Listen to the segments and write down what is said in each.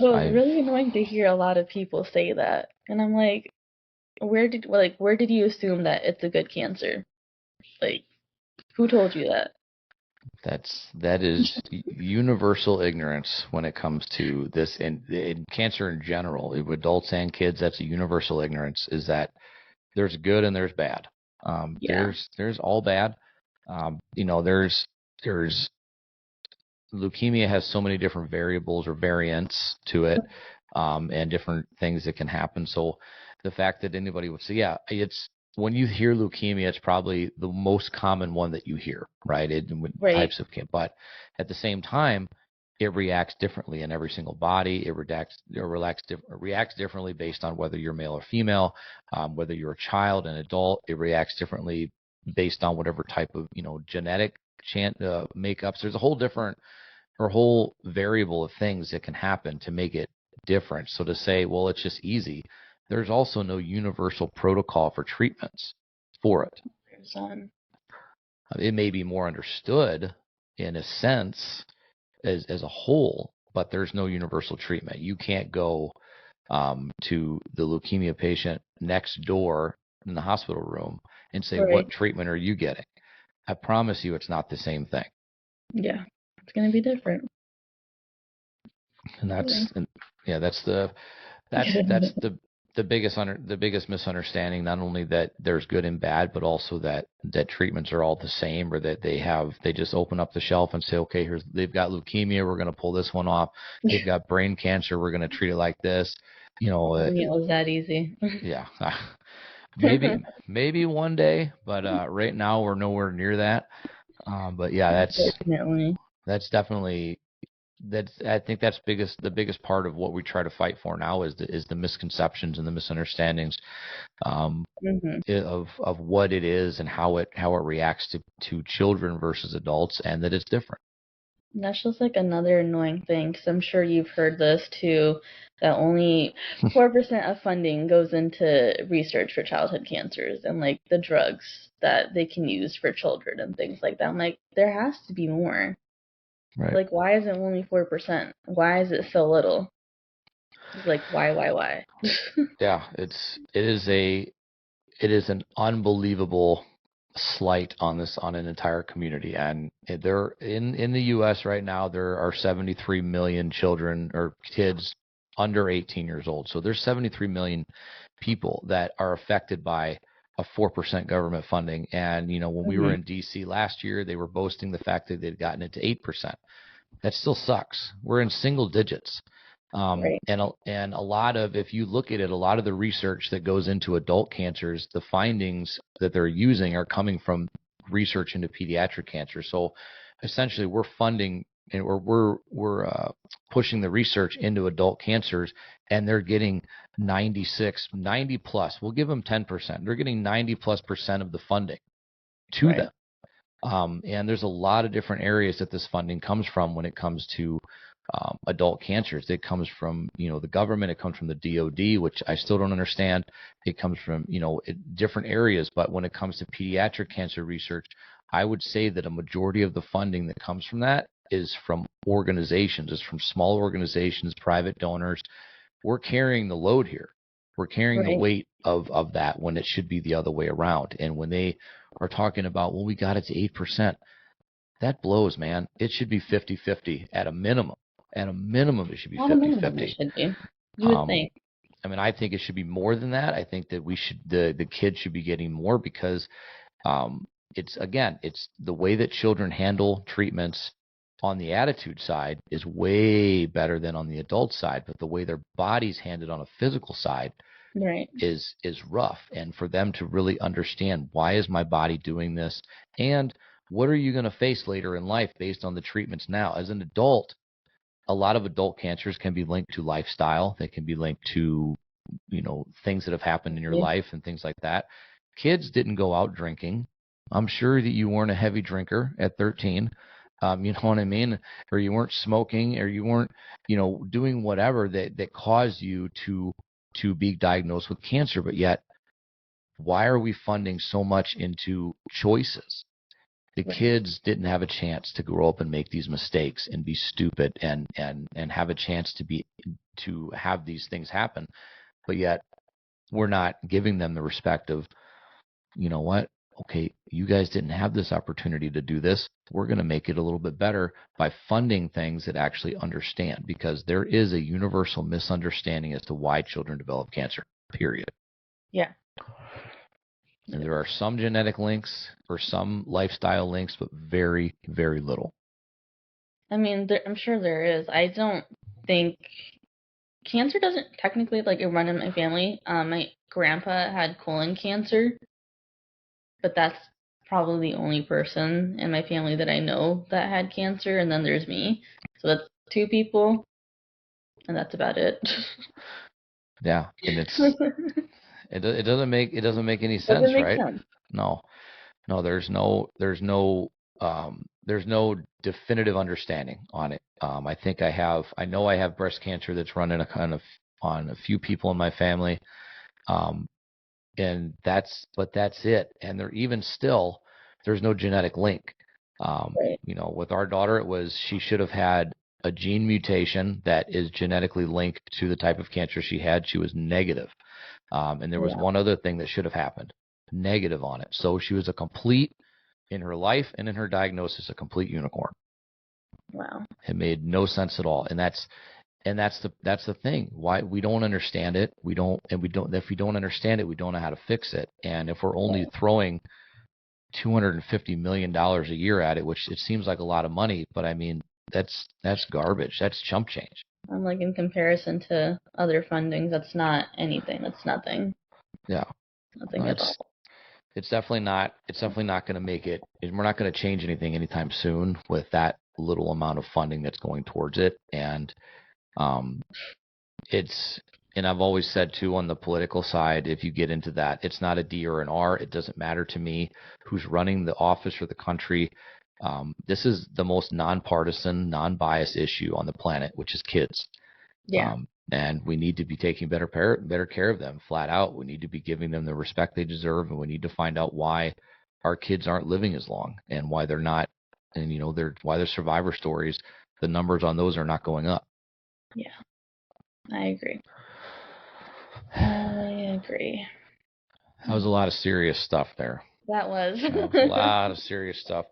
So it's really annoying to hear a lot of people say that. And I'm like, where did you assume that it's a good cancer? Like, who told you that? that is universal ignorance when it comes to this, and in cancer in general, with adults and kids. That's a universal ignorance. Is that there's good and there's bad. Yeah. There's all bad. There's leukemia has so many different variables or variants to it, and different things that can happen. So the fact that anybody would say, yeah, it's when you hear leukemia, it's probably the most common one that you hear, right? With Right. types of cancer, but at the same time, it reacts differently in every single body. Reacts differently based on whether you're male or female, whether you're a child, an adult. It reacts differently based on whatever type of genetic makeups. There's a whole variable of things that can happen to make it different. So to say, well, it's just easy, there's also no universal protocol for treatments for it. Son. It may be more understood in a sense as a whole, but there's no universal treatment. You can't go to the leukemia patient next door in the hospital room and say, Right. what treatment are you getting? I promise you it's not the same thing. Yeah. It's gonna be different. And Okay. that's the biggest misunderstanding. Not only that there's good and bad, but also that treatments are all the same, or that they just open up the shelf and say, okay, they've got leukemia, we're going to pull this one off. They've got brain cancer, we're going to treat it like this. It was that easy. Yeah, maybe one day, but right now we're nowhere near that. But yeah, Definitely. that's definitely I think that's the biggest part of what we try to fight for now is the misconceptions and the misunderstandings, Hmm. of what it is and how it reacts to children versus adults, and that it's different. That's just like another annoying thing, because I'm sure you've heard this too, that only 4% of funding goes into research for childhood cancers and like the drugs that they can use for children and things like that. I'm like, there has to be more. Right. Like, why is it only 4%? Why is it so little? It's like, why? Yeah, it is an unbelievable slight on an entire community. And there in the U.S. right now, there are 73 million children or kids under 18 years old. So there's 73 million people that are affected by a 4% government funding. And when we were Hmm. in D.C. last year, they were boasting the fact that they'd gotten it to 8%. That still sucks. We're in single digits. Right. And a lot of, if you look at it, a lot of the research that goes into adult cancers, the findings that they're using are coming from research into pediatric cancer. So essentially, we're funding and we're pushing the research into adult cancers, and they're getting 90 plus. We'll give them 10%. They're getting 90+% of the funding to Right. them. And there's a lot of different areas that this funding comes from when it comes to adult cancers. It comes from the government. It comes from the DoD, which I still don't understand. It comes from different areas. But when it comes to pediatric cancer research, I would say that a majority of the funding that comes from that is from organizations, is from small organizations, private donors. We're carrying the load here. We're carrying the Right. weight of that when it should be the other way around. And when they are talking about, well, we got it to 8%, that blows, man. It should be 50-50 at a minimum. At a minimum, it should be At a minimum, it 50-50. should be. You would Um, think. I mean, I think it should be more than that. I think that the kids should be getting more because it's the way that children handle treatments on the attitude side is way better than on the adult side, but the way their bodies handled on a physical side Right. is rough. And for them to really understand, why is my body doing this, and what are you going to face later in life based on the treatments now? As an adult, a lot of adult cancers can be linked to lifestyle. They can be linked to things that have happened in your Yeah. life and things like that. Kids didn't go out drinking. I'm sure that you weren't a heavy drinker at 13. You know what I mean? Or you weren't smoking, or you weren't, doing whatever that caused you to be diagnosed with cancer. But yet, why are we funding so much into choices? The Right. kids didn't have a chance to grow up and make these mistakes and be stupid and have a chance to have these things happen. But yet we're not giving them the respect of, you know what? Okay, you guys didn't have this opportunity to do this. We're going to make it a little bit better by funding things that actually understand, because there is a universal misunderstanding as to why children develop cancer, period. Yeah. And there are some genetic links or some lifestyle links, but very, very little. I mean, I'm sure there is. I don't think cancer doesn't technically like run in my family. My grandpa had colon cancer, but that's probably the only person in my family that I know that had cancer, and then there's me. So that's two people, and that's about it. Yeah, and it doesn't make any Doesn't sense, make right? sense. No, no, there's no definitive understanding on it. I know I have breast cancer that's running a kind of on a few people in my family, um, but that's it. And even still, there's no genetic link. Right. With our daughter, she should have had a gene mutation that is genetically linked to the type of cancer she had. She was negative. And there was Yeah. one other thing that should have happened, negative on it. So she was a complete, in her life and in her diagnosis, a complete unicorn. Wow. It made no sense at all. And that's the thing. Why we don't understand it. If we don't understand it, we don't know how to fix it. And if we're only throwing $250 million a year at it, which it seems like a lot of money, but I mean, that's garbage. That's chump change. I'm like, in comparison to other fundings, that's not anything. That's nothing. Yeah. Nothing No, at all. it's definitely not. It's definitely not going to make it. We're not going to change anything anytime soon with that little amount of funding that's going towards it. And um, it's and I've always said too, on the political side, if you get into that, it's not a D or an R. It doesn't matter to me who's running the office or the country. This is the most nonpartisan, non-biased issue on the planet, which is kids. Yeah. And we need to be taking better care of them, flat out. We need to be giving them the respect they deserve, and we need to find out why our kids aren't living as long and why they're not, and why their survivor stories, the numbers on those are not going up. Yeah. I agree. I agree. That was a lot of serious stuff there. That was. That was a lot of serious stuff.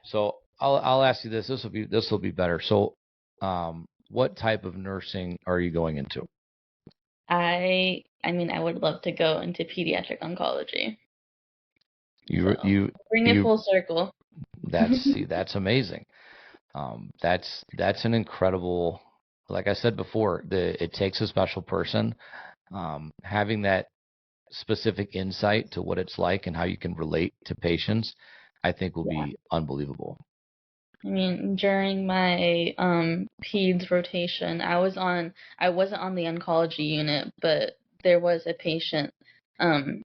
So I'll ask you this. This will be better. So, what type of nursing are you going into? I mean, I would love to go into pediatric oncology. You So you bring it you. full circle. That's amazing. That's an incredible. Like I said before, it takes a special person. Having that specific insight to what it's like and how you can relate to patients, I think will Yeah. be unbelievable. I mean, during my peds rotation, I wasn't on the oncology unit, but there was a patient.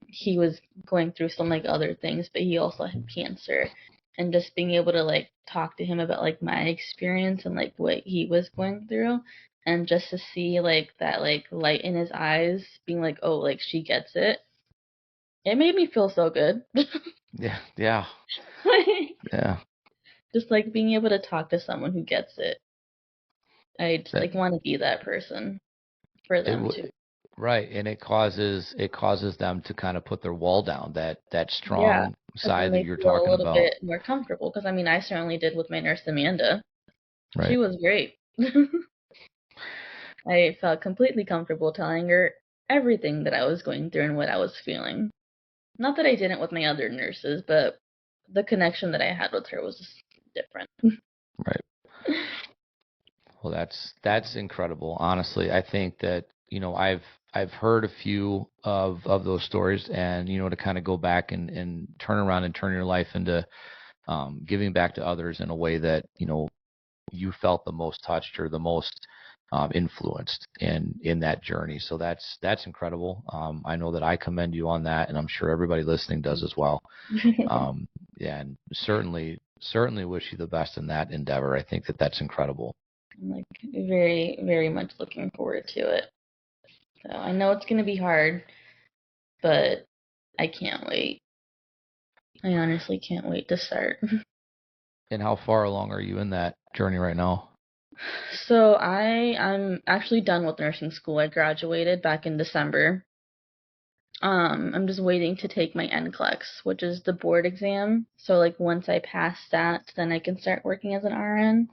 He was going through some like other things, but he also had cancer. And just being able to like talk to him about like my experience and like what he was going through, and just to see like that like light in his eyes, being like, oh, like she gets it. It made me feel so good. Yeah, yeah, yeah. Just like being able to talk to someone who gets it. I just That like want to be that person for it them w- too. right, and it causes them to kind of put their wall down. That Yeah, strong because then side that they you're feel a talking little about. bit more comfortable. Because I mean, I certainly did with my nurse Amanda. She Right. was great. I felt completely comfortable telling her everything that I was going through and what I was feeling. Not that I didn't with my other nurses, but the connection that I had with her was just different. Right. Well, that's incredible. Honestly, I think that I've heard a few of those stories, and to kind of go back and turn around and turn your life into giving back to others in a way that you felt the most touched or the most influenced in that journey. So that's incredible. I know that I commend you on that, and I'm sure everybody listening does as well. Yeah, and certainly wish you the best in that endeavor. I think that that's incredible. I'm like very, very much looking forward to it. So I know it's gonna be hard, but I can't wait. I honestly can't wait to start. And how far along are you in that journey right now? So I'm actually done with nursing school. I graduated back in December. I'm just waiting to take my NCLEX, which is the board exam. So like once I pass that, then I can start working as an RN,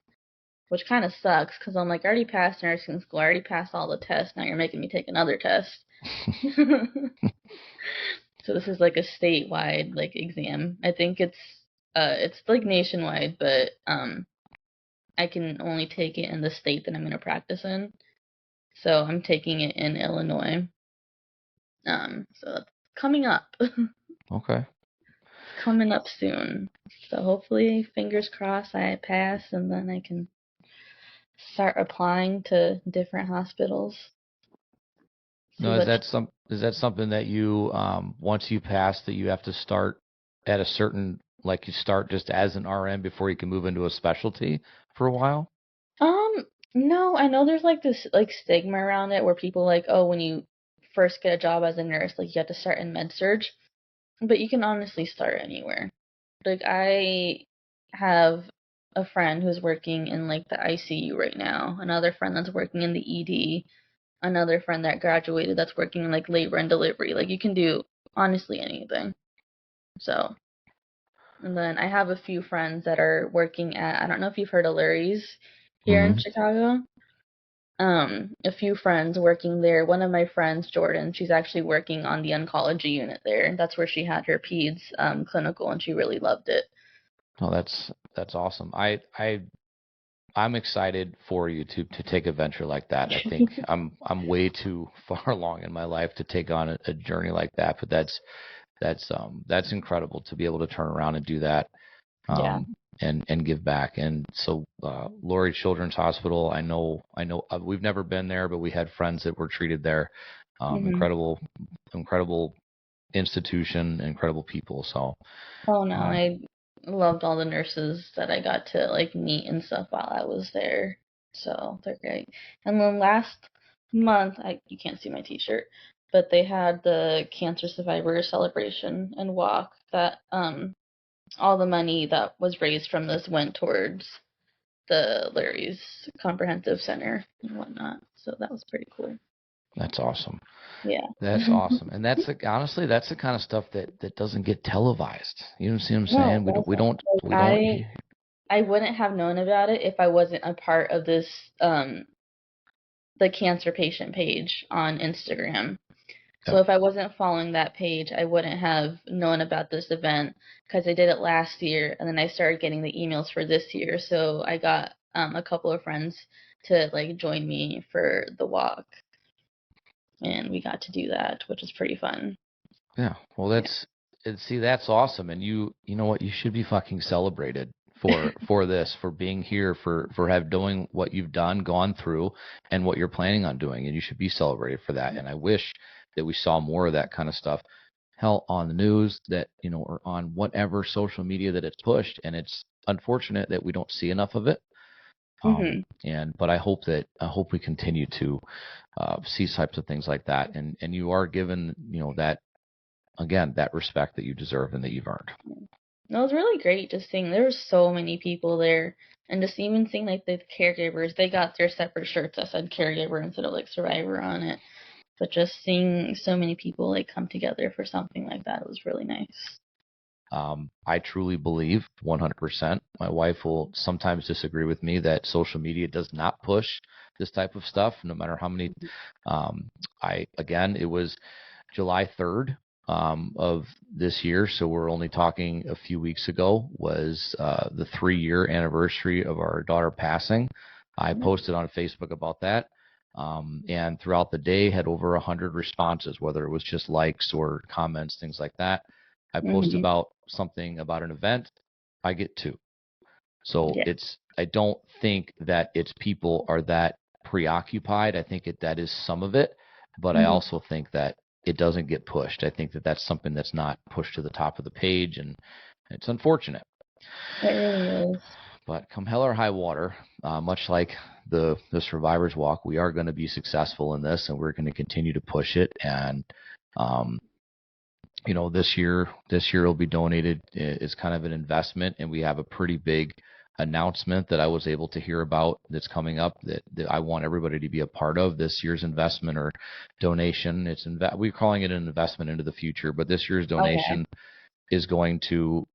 which kind of sucks because I'm like, I already passed nursing school. I already passed all the tests. Now you're making me take another test. So this is like a statewide like exam. I think it's like nationwide, but I can only take it in the state that I'm going to practice in. So I'm taking it in Illinois. So that's coming up. Okay. It's coming up soon. So hopefully, fingers crossed, I pass and then I can start applying to different hospitals. See No, is what. that something that you once you pass that you have to start at a certain like you start just as an RN before you can move into a specialty for a while? Um, no, I know there's like this like stigma around it where people like, oh, when you first get a job as a nurse, like you have to start in med surg, but you can honestly start anywhere. Like I have a friend who's working in like the ICU right now, another friend that's working in the ED, another friend that graduated that's working in like labor and delivery. Like you can do honestly anything. So, and then I have a few friends that are working at, I don't know if you've heard of Lurie's here in Mm-hmm. Chicago. A few friends working there. One of my friends, Jordan, she's actually working on the oncology unit there. That's where she had her peds clinical, and she really loved it. Oh, that's awesome. I'm excited for you to take a venture like that. I think I'm way too far along in my life to take on a journey like that, but that's incredible to be able to turn around and do that. Yeah. um, and give back. And so, Laurie Children's Hospital, I know, we've never been there, but we had friends that were treated there. Hmm. Incredible institution, incredible people. So, Oh no, um, I loved all the nurses that I got to like meet and stuff while I was there. So they're great. And then last month, I you can't see my t-shirt, but they had the cancer survivor celebration and walk that all the money that was raised from this went towards the Larry's Comprehensive Center and whatnot. So that was pretty cool. that's awesome. Yeah. That's awesome. And honestly, that's the kind of stuff that doesn't get televised. You know what I'm No, saying? it doesn't. We Like don't. I wouldn't have known about it if I wasn't a part of this the cancer patient page on Instagram. So Yeah. if I wasn't following that page, I wouldn't have known about this event because I did it last year and then I started getting the emails for this year. So I got a couple of friends to like join me for the walk and we got to do that, which is pretty fun. Yeah. Well, Yeah. see, that's awesome. And you know what? You should be fucking celebrated for this, for being here, for have doing what you've done, gone through, and what you're planning on doing. And you should be celebrated for that. And I wish that we saw more of that kind of stuff. Hell, on the news that or on whatever social media that it's pushed. And it's unfortunate that we don't see enough of it. Hmm. But I hope we continue to see types of things like that. And you are given that again, that respect that you deserve and that you've earned. It was really great just seeing there were so many people there and just even seeing like the caregivers, they got their separate shirts that said caregiver instead of like survivor on it. But just seeing so many people like come together for something like that was really nice. I truly believe 100%. My wife will sometimes disagree with me that social media does not push this type of stuff, no matter how many. It was July 3rd of this year, so we're only talking a few weeks ago, was the 3-year anniversary of our daughter passing. I posted on Facebook about that. And throughout the day had over 100 responses, whether it was just likes or comments, things like that. I post Hmm. about something about an event, I get 2. So Yeah. I don't think that it's people are that preoccupied. I think that is some of it, but I Hmm. also think that it doesn't get pushed. I think that that's something that's not pushed to the top of the page, and it's unfortunate. It really is. But come hell or high water, much like the survivor's walk, we are going to be successful in this, and we're going to continue to push it. And um, this year will be donated as kind of an investment, and we have a pretty big announcement that I was able to hear about that's coming up that I want everybody to be a part of. This year's investment or donation, we're calling it an investment into the future, but this year's Okay. donation is going to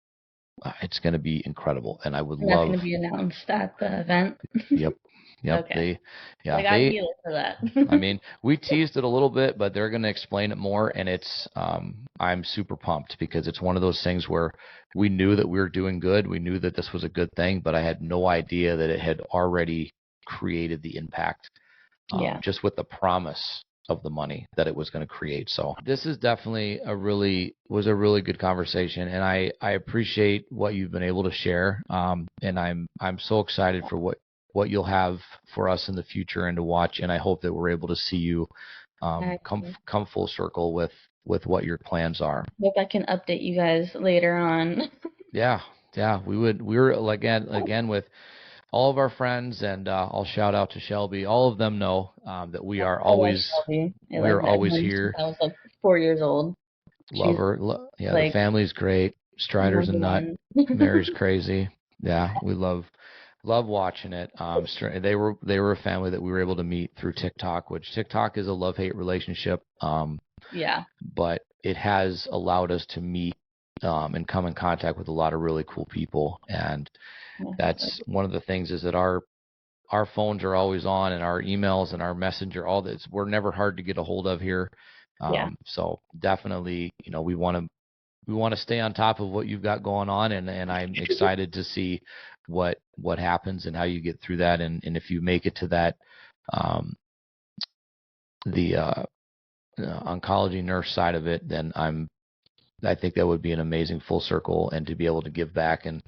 it's going to be incredible, and I would And that's love. going to be announced at the event. Yep. Yep. Okay. So I got to They be there for that. I mean, we teased it a little bit, but they're going to explain it more, and I'm super pumped because it's one of those things where we knew that we were doing good. We knew that this was a good thing, but I had no idea that it had already created the impact, Yeah. just with the promise of the money that it was going to create. So this is definitely was a really good conversation, and I appreciate what you've been able to share. And I'm so excited for what you'll have for us in the future and to watch. And I hope that we're able to see you come full circle with what your plans are. Hope I can update you guys later on. Yeah, we're again with all of our friends, and I'll shout out to Shelby. All of them know that we are I love always Shelby. we are I've always known her since here. I was like 4 years old. Love She's her. Yeah, the like family's great. Strider's a number nut. one. Mary's crazy. Yeah, we love watching it. They were a family that we were able to meet through TikTok, which TikTok is a love-hate relationship. Yeah. But it has allowed us to meet and come in contact with a lot of really cool people, and that's one of the things is that our phones are always on, and our emails and our messenger, all this, we're never hard to get a hold of here. Yeah. So definitely, we want to stay on top of what you've got going on, and I'm excited to see what happens and how you get through that, and if you make it to that the oncology nurse side of it, then I think that would be an amazing full circle, and to be able to give back and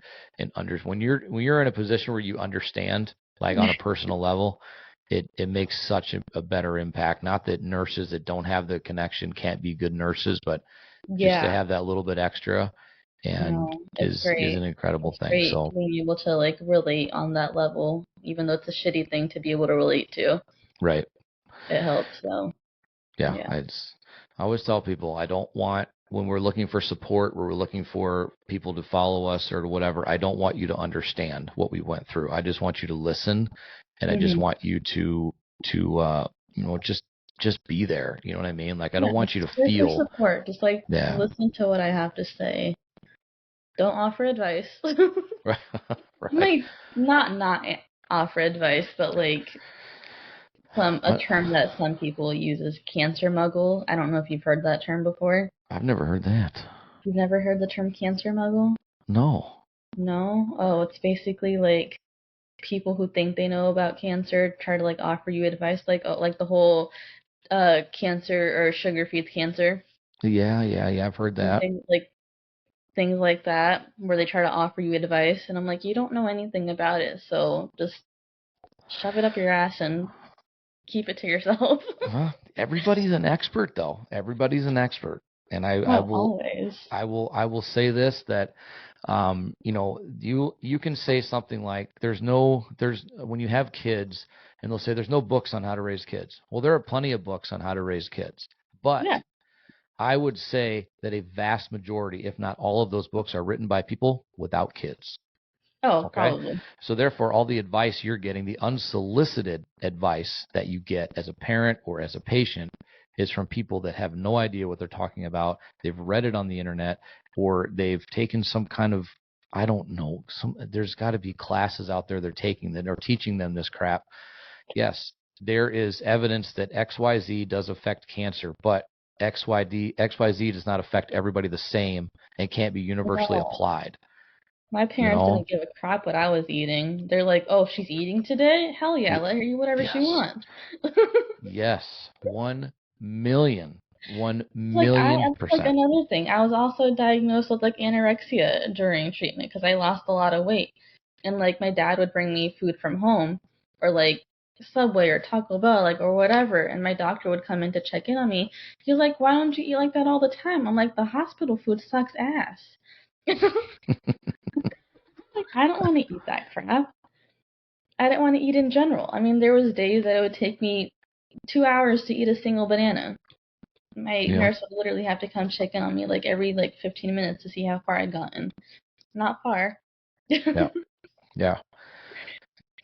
when you're in a position where you understand, like on a personal level, it makes such a better impact. Not that nurses that don't have the connection can't be good nurses, but just to Yeah. have that little bit extra and No, it's is great. an incredible It's thing. great So being able to like relate on that level, even though it's a shitty thing to be able to relate to. right. It helps. So Yeah, yeah. I always tell people I don't want, when we're looking for support, where we're looking for people to follow us or whatever, I don't want you to understand what we went through. I just want you to listen, and I just Hmm. want you to just be there. You know what I mean? Like I Yeah, don't want just you to there for feel. support. Just like Yeah. listen to what I have to say. Don't offer advice. Right. Like offer advice, but like a I, term that some people use is cancer muggle. I don't know if you've heard that term before. I've never heard that. You've never heard the term cancer muggle? No. No? Oh, it's basically like people who think they know about cancer try to like offer you advice, like like the whole cancer or sugar feeds cancer Yeah. I've heard and that. things like that, where they try to offer you advice, and I'm like, you don't know anything about it, so just shove it up your ass and keep it to yourself. Everybody's an expert, though. Everybody's an expert, and I Not will always. I will say this, that you can say something like there's when you have kids, and they'll say there's no books on how to raise kids. Well, there are plenty of books on how to raise kids, but Yeah. I would say that a vast majority, if not all of those books, are written by people without kids. Oh, Okay. probably. So therefore, all the advice you're getting, the unsolicited advice that you get as a parent or as a patient, is from people that have no idea what they're talking about. They've read it on the internet, or they've taken some kind of, I don't know, there's got to be classes out there they're taking that are teaching them this crap. Yes, there is evidence that XYZ does affect cancer, but XYZ does not affect everybody the same and can't be universally No. applied. My You parents know? didn't give a crap what I was eating. They're like, oh, she's eating today? Hell yeah, let her eat whatever she Yes. wants. Yes. 1 million. One Like million it's like percent. another thing. I was also diagnosed with like anorexia during treatment because I lost a lot of weight. And like my dad would bring me food from home or like Subway or Taco Bell, like or whatever, and my doctor would come in to check in on me. He's like, "Why don't you eat like that all the time?" I'm like, "The hospital food sucks ass." Like I don't want to eat that crap. I didn't want to eat in general. I mean, there was days that it would take me 2 hours to eat a single banana. My Yeah. nurse would literally have to come check in on me like every 15 minutes to see how far I'd gotten. Not far. Yeah. Yeah.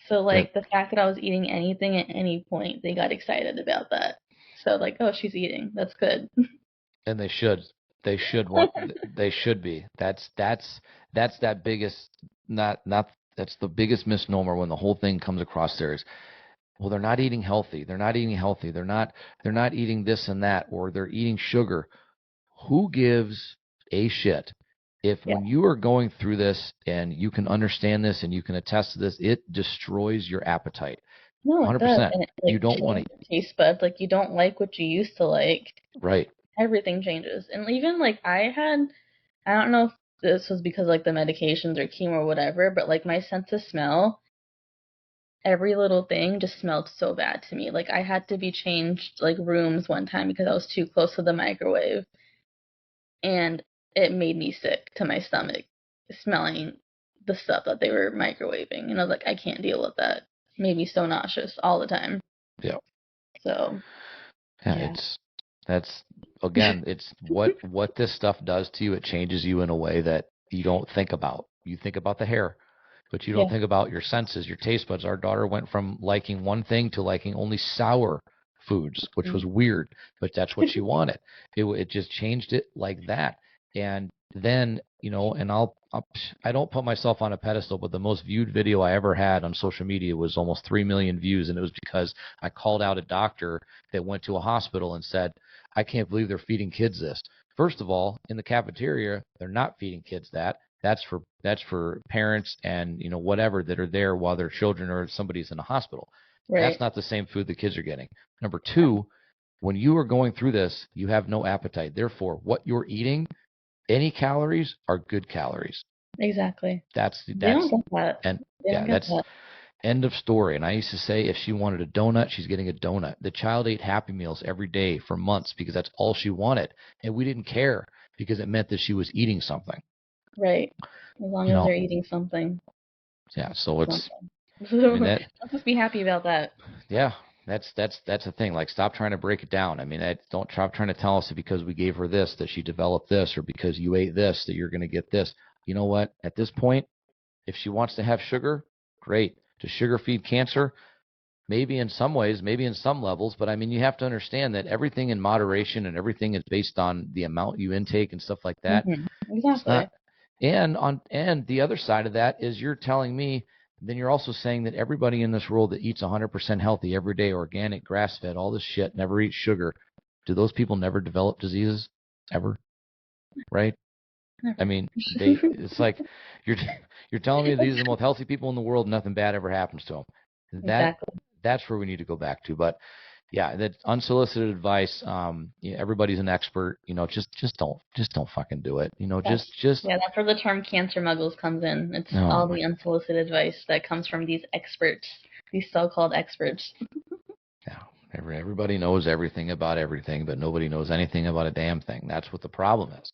So That, like the fact that I was eating anything at any point, they got excited about that. So like, oh, she's eating. That's good. and they should. They should want. They should be. That's that biggest. Not. That's the biggest misnomer when the whole thing comes across there is, well, they're not eating healthy. They're not eating healthy. They're not eating this and that, or they're eating sugar. Who gives a shit if Yeah. when you are going through this and you can understand this and you can attest to this, it destroys your appetite. No, it does. 100%. And it You like don't want changes to. your taste buds. Like you don't like what you used to like. Right. Everything changes. And even like I don't know if this was because like the medications or chemo or whatever, but like my sense of smell, every little thing just smelled so bad to me. Like I had to be changed like rooms one time because I was too close to the microwave, and it made me sick to my stomach smelling the stuff that they were microwaving. And I was like, I can't deal with that. It made me so nauseous all the time. Yeah. So Yeah. yeah. That's again, it's what this stuff does to you. It changes you in a way that you don't think about. You think about the hair, but you don't Yeah. think about your senses, your taste buds. Our daughter went from liking one thing to liking only sour foods, which was weird, but that's what she wanted. It just changed it like that. And then, and I don't put myself on a pedestal, but the most viewed video I ever had on social media was almost 3 million views. And it was because I called out a doctor that went to a hospital and said, I can't believe they're feeding kids this. First of all, in the cafeteria, they're not feeding kids that. That's for parents and whatever that are there while their children or somebody's in a hospital. That's Right. not the same food the kids are getting. Number two, when you are going through this, you have no appetite. Therefore, what you're eating, any calories are good calories. Exactly. That's They don't that's get that. and They don't yeah, get that's that. end of story. And I used to say if she wanted a donut, she's getting a donut. The child ate Happy Meals every day for months because that's all she wanted. And we didn't care because it meant that she was eating something. Right. As long You as know, they're eating something. yeah. So Something. I mean, that, Let's just be happy about that. yeah, that's the thing. Like, stop trying to break it down. I mean, don't stop trying to tell us that because we gave her this, that she developed this, or because you ate this, that you're going to get this. You know what? At this point, if she wants to have sugar, great. Does sugar feed cancer? Maybe in some ways, maybe in some levels, but I mean, you have to understand that everything in moderation and everything is based on the amount you intake and stuff like that. It's Exactly. not, and the other side of that is you're telling me, then you're also saying that everybody in this world that eats 100% healthy every day, organic, grass-fed, all this shit, never eats sugar. Do those people never develop diseases ever? Right? I Never. mean, it's like you're you're telling me these are the most healthy people in the world, nothing bad ever happens to them. That Exactly. that's where we need to go back to. But yeah, that unsolicited advice. Everybody's an expert. Just don't fucking do it. Just That's where the term cancer muggles comes in. It's oh all my the unsolicited advice that comes from these experts, these so-called experts. yeah. Everybody knows everything about everything, but nobody knows anything about a damn thing. That's what the problem is.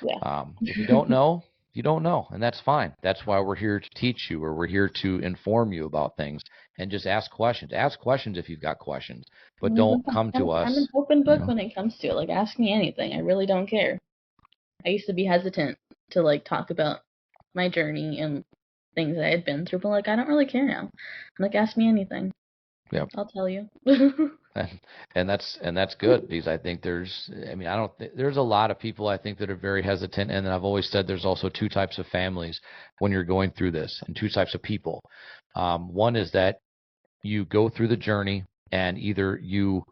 Yeah. If you don't know, you don't know, and that's fine. That's why we're here to teach you, or we're here to inform you about things, and just ask questions. Ask questions if you've got questions, but don't come to I'm an us. open You book know, when it comes to it. Like, ask me anything. I really don't care. I used to be hesitant to like talk about my journey and things that I had been through, but like I don't really care now. I'm like, ask me anything. yeah. I'll tell you. And that's good because I think I don't there's a lot of people I think that are very hesitant, and I've always said there's also two types of families when you're going through this, and two types of people. One is that you go through the journey and either you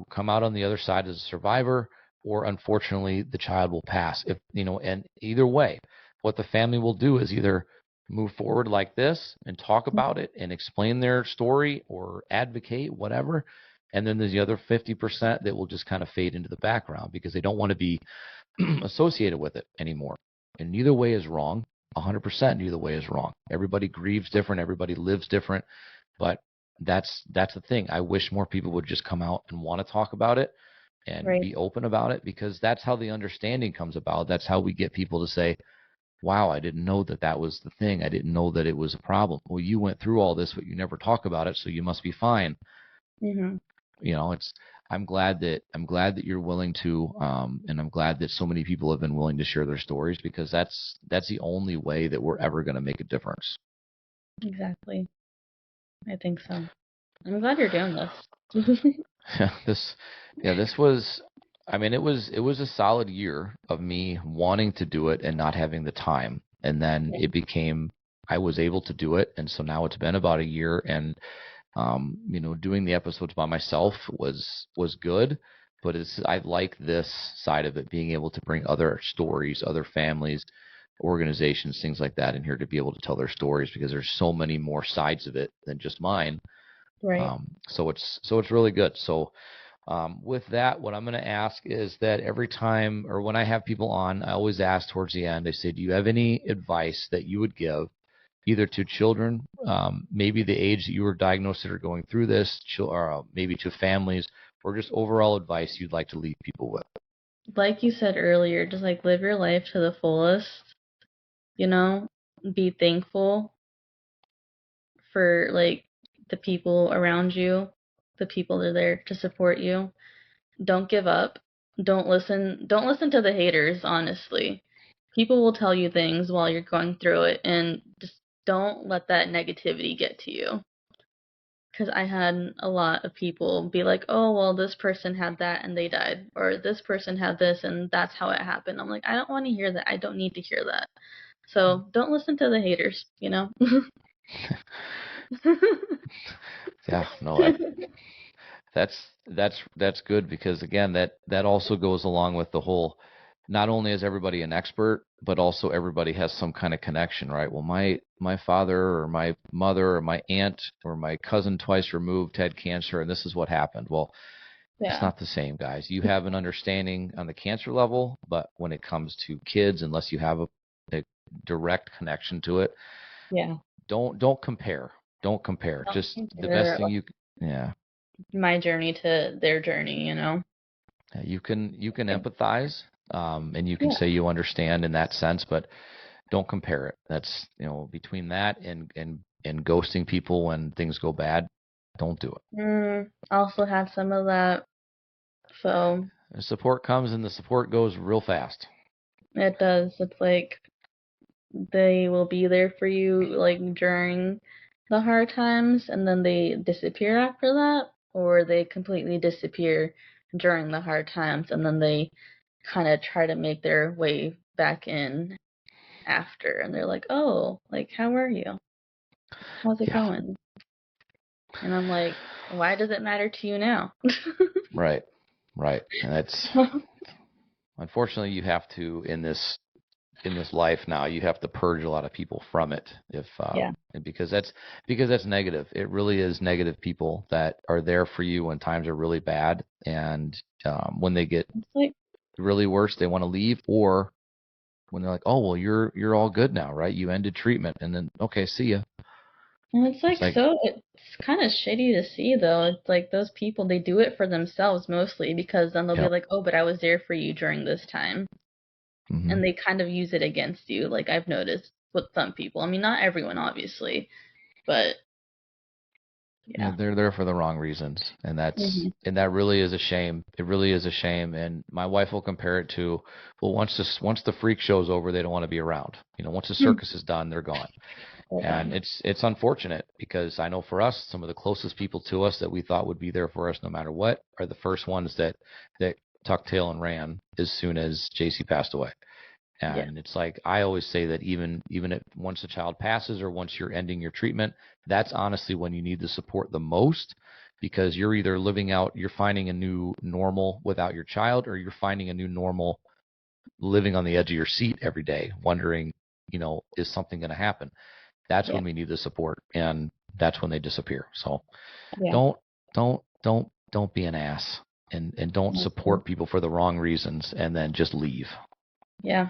come out on the other side as a survivor, or unfortunately the child will pass. And either way, what the family will do is either move forward like this and talk about it and explain their story or advocate, whatever. And then there's the other 50% that will just kind of fade into the background because they don't want to be associated with it anymore. And neither way is wrong. 100% neither way is wrong. Everybody grieves different. Everybody lives different. But that's the thing. I wish more people would just come out and want to talk about it and Right. be open about it, because that's how the understanding comes about. That's how we get people to say, wow, I didn't know that was the thing. I didn't know that it was a problem. Well, you went through all this, but you never talk about it, so you must be fine. Mhm. It's I'm glad that you're willing to, and I'm glad that so many people have been willing to share their stories, because that's the only way that we're ever going to make a difference. Exactly. I think so. I'm glad you're doing this. this this was, I mean, it was a solid year of me wanting to do it and not having the time, and then Yeah. it became, I was able to do it, and so now it's been about a year, and doing the episodes by myself was good, but I like this side of it, being able to bring other stories, other families, organizations, things like that in here to be able to tell their stories, because there's so many more sides of it than just mine. Right. So it's really good. So with that, what I'm going to ask is that every time, or when I have people on, I always ask towards the end, I say, do you have any advice that you would give either to children, maybe the age that you were diagnosed that are going through this, or maybe to families, or just overall advice you'd like to leave people with? Like you said earlier, just like live your life to the fullest, you know? Be thankful for like the people around you, the people that are there to support you. Don't give up. Don't listen to the haters, honestly. People will tell you things while you're going through it, and just don't let that negativity get to you. Because I had a lot of people be like, oh, well, this person had that and they died. Or this person had this and that's how it happened. I'm like, I don't want to hear that. I don't need to hear that. So don't listen to the haters, you know? Yeah, no, that's good, because again, that also goes along with the whole, not only is everybody an expert, but also everybody has some kind of connection, right? Well, my father or my mother or my aunt or my cousin twice removed had cancer, and this is what happened. Well, it's Yeah. not the same, guys. You have an understanding on the cancer level, but when it comes to kids, unless you have a direct connection to it, Yeah. don't compare. Don't compare. Don't Just the best compare thing yeah. my journey to their journey, you know? You can empathize, and you can Yeah. say you understand in that sense, but don't compare it. That's, between that and ghosting people when things go bad, don't do it. Also had some of that. So The support comes and the support goes real fast. it does. It's like they will be there for you like during the hard times and then they disappear after that, or they completely disappear during the hard times and then they kind of try to make their way back in after, and they're like, "Oh, like how are you? How's it Yeah, going?" And I'm like, "Why does it matter to you now?" right, right. And that's, unfortunately, you have to, in this life now, you have to purge a lot of people from it, if Yeah. and because that's negative. It really is negative people that are there for you when times are really bad, and when they get It's like really worse, they want to leave, or when they're like, oh well, you're all good now, right? You ended treatment, and then okay, see ya. And it's It's like like, so it's kind of shitty to see though. It's like those people they do it for themselves mostly because then they'll be yep. like, "Oh, but I was there for you during this time." Hmm. And they kind of use it against you, like I've noticed with some people. I mean, not everyone obviously, but Yeah, yeah. they're there for the wrong reasons, and Mhm. that really is a shame. It really is a shame. And my wife will compare it to, well, once the freak show's over, they don't want to be around. Once the circus is done, they're gone. Hold And on. it's unfortunate, because I know for us, some of the closest people to us that we thought would be there for us no matter what are the first ones that tucked tail and ran as soon as JC passed away. Yeah. And it's like, I always say that even if once a child passes or once you're ending your treatment, that's honestly when you need the support the most, because you're either you're finding a new normal without your child, or you're finding a new normal living on the edge of your seat every day, wondering, is something going to happen? That's Yeah. when we need the support, and that's when they disappear. So Yeah. don't be an ass, and don't Honestly. support people for the wrong reasons and then just leave. Yeah.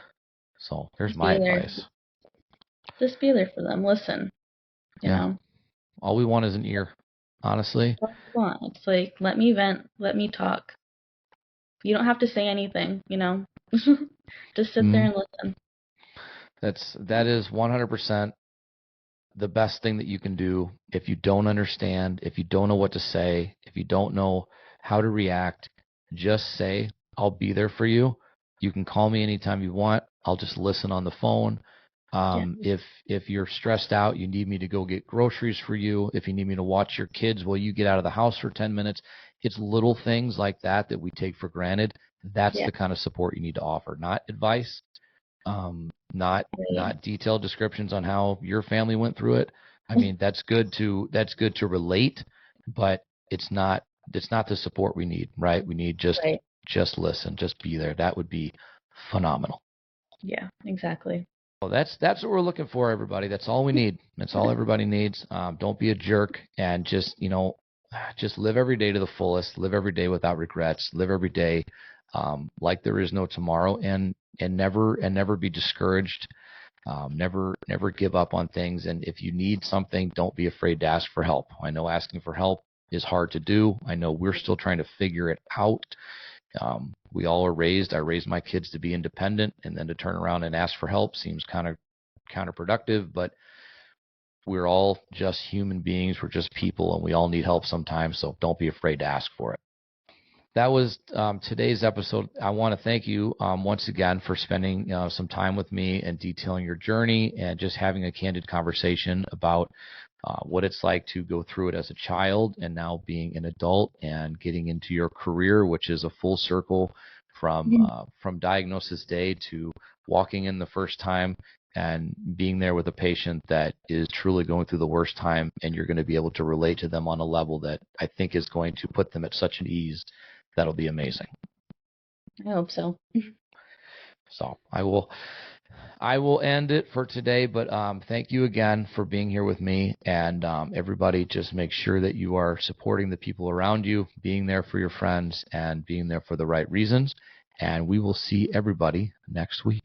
So there's Just my be there. advice. Just be there for them. Listen, you Yeah. know. All we want is an ear, honestly. What you want. It's like let me vent, let me talk. You don't have to say anything, you know. Just sit there Mm. and listen. That is 100% the best thing that you can do. If you don't understand, if you don't know what to say, if you don't know how to react. Just say, I'll be there for you. You can call me anytime you want. I'll just listen on the phone. Yeah. If you're stressed out, you need me to go get groceries for you. If you need me to watch your kids while you get out of the house for 10 minutes, it's little things like that that we take for granted. That's Yeah. the kind of support you need to offer, not advice, not Right. detailed descriptions on how your family went through it. I mean, that's good to relate, but it's not the support we need, right? We need Right. just listen, just be there. That would be phenomenal. Yeah, exactly. Well, that's what we're looking for, everybody. That's all we need. That's all everybody needs. Don't be a jerk, and just just live every day to the fullest. Live every day without regrets. Live every day like there is no tomorrow, and never be discouraged. Never give up on things. And if you need something, don't be afraid to ask for help. I know asking for help is hard to do. I know we're still trying to figure it out. We all are I raised my kids to be independent, and then to turn around and ask for help seems kind of counterproductive, but we're all just human beings. We're just people, and we all need help sometimes, so don't be afraid to ask for it. That was today's episode. I want to thank you once again for spending some time with me and detailing your journey and just having a candid conversation about what it's like to go through it as a child and now being an adult and getting into your career, which is a full circle from diagnosis day to walking in the first time and being there with a patient that is truly going through the worst time, and you're going to be able to relate to them on a level that I think is going to put them at such an ease. That'll be amazing. I hope so. So I will end it for today, but thank you again for being here with me. And everybody, just make sure that you are supporting the people around you, being there for your friends, and being there for the right reasons. And we will see everybody next week.